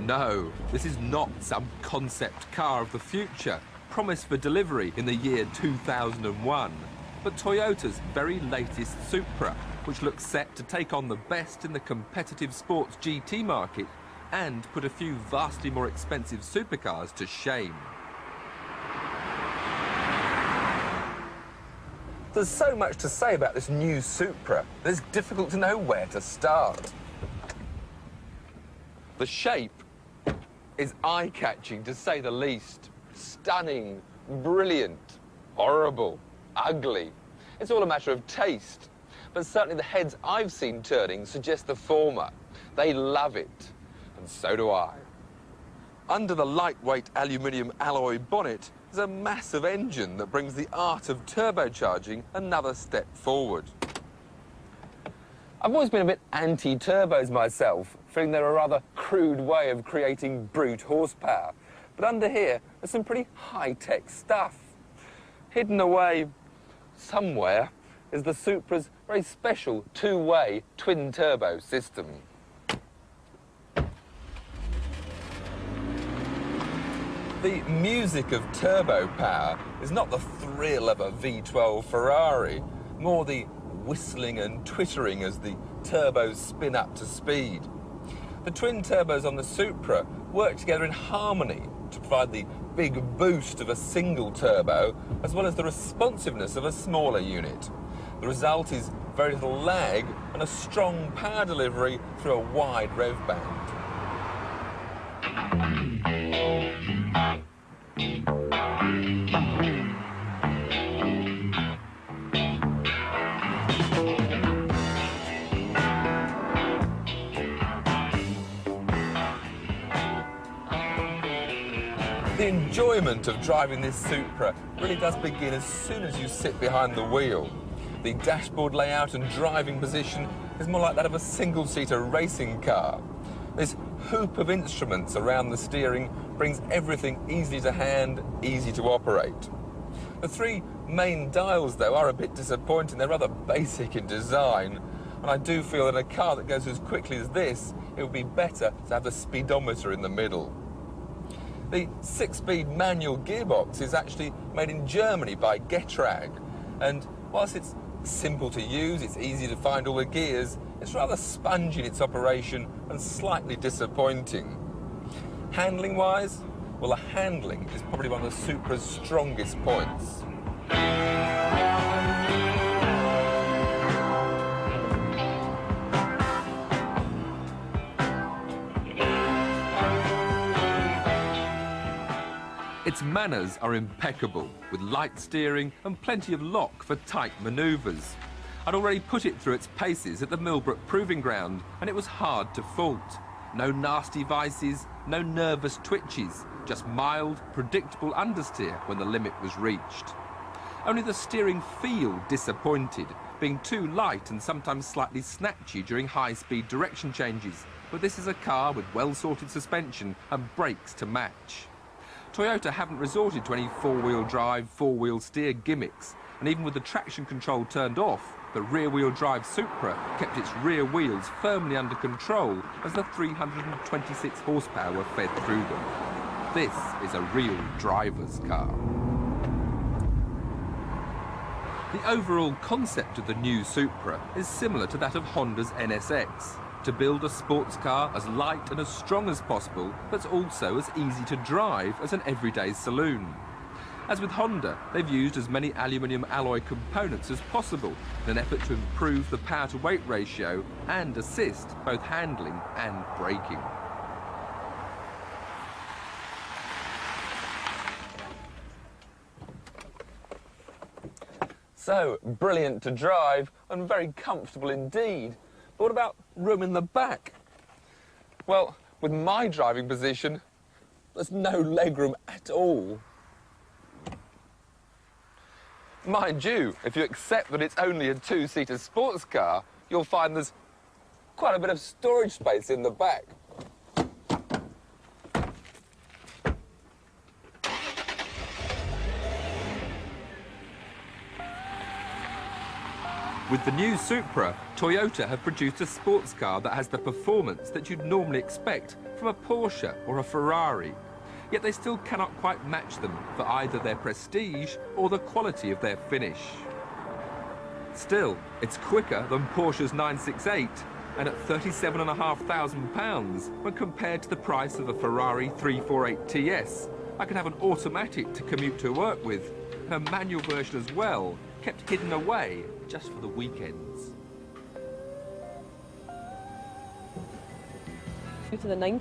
No, this is not some concept car of the future, promised for delivery in the year 2001, but Toyota's very latest Supra, which looks set to take on the best in the competitive sports GT market and put a few vastly more expensive supercars to shame. There's so much to say about this new Supra that it's difficult to know where to start. The shape is eye-catching, to say the least. Stunning, brilliant, horrible, ugly. It's all a matter of taste. But certainly the heads I've seen turning suggest the former. They love it, and so do I. Under the lightweight aluminium alloy bonnet is a massive engine that brings the art of turbocharging another step forward. I've always been a bit anti-turbos myself, feeling they're a rather crude way of creating brute horsepower. But under here, there's some pretty high-tech stuff. Hidden away somewhere is the Supra's very special two-way twin-turbo system. The music of turbo power is not the thrill of a V12 Ferrari, more the whistling and twittering as the turbos spin up to speed. The twin turbos on the Supra work together in harmony to provide the big boost of a single turbo, as well as the responsiveness of a smaller unit. The result is very little lag and a strong power delivery through a wide rev band. The enjoyment of driving this Supra really does begin as soon as you sit behind the wheel. The dashboard layout and driving position is more like that of a single-seater racing car. This hoop of instruments around the steering brings everything easy to hand, easy to operate. The three main dials, though, are a bit disappointing. They're rather basic in design, and I do feel that in a car that goes as quickly as this, it would be better to have the speedometer in the middle. The 6-speed manual gearbox is actually made in Germany by Getrag, and whilst it's simple to use, it's easy to find all the gears, it's rather spongy in its operation and slightly disappointing. Handling-wise, well, the handling is probably one of the Supra's strongest points. Its manners are impeccable, with light steering and plenty of lock for tight manoeuvres. I'd already put it through its paces at the Millbrook Proving Ground, and it was hard to fault. No nasty vices, no nervous twitches, just mild, predictable understeer when the limit was reached. Only the steering feel disappointed, being too light and sometimes slightly snatchy during high-speed direction changes, but this is a car with well-sorted suspension and brakes to match. Toyota haven't resorted to any four-wheel drive, four-wheel steer gimmicks, and even with the traction control turned off, the rear-wheel drive Supra kept its rear wheels firmly under control as the 326 horsepower were fed through them. This is a real driver's car. The overall concept of the new Supra is similar to that of Honda's NSX. To build a sports car as light and as strong as possible, but also as easy to drive as an everyday saloon. As with Honda, they've used as many aluminium alloy components as possible in an effort to improve the power-to-weight ratio and assist both handling and braking. So, brilliant to drive and very comfortable indeed. But what about room in the back? Well, with my driving position, there's no legroom at all. Mind you, if you accept that it's only a two-seater sports car, you'll find there's quite a bit of storage space in the back. With the new Supra, Toyota have produced a sports car that has the performance that you'd normally expect from a Porsche or a Ferrari. Yet they still cannot quite match them for either their prestige or the quality of their finish. Still, it's quicker than Porsche's 968, and at £37,500 when compared to the price of a Ferrari 348 TS, I can have an automatic to commute to work with, and a manual version as well, kept hidden away just for the weekends. To the 90s.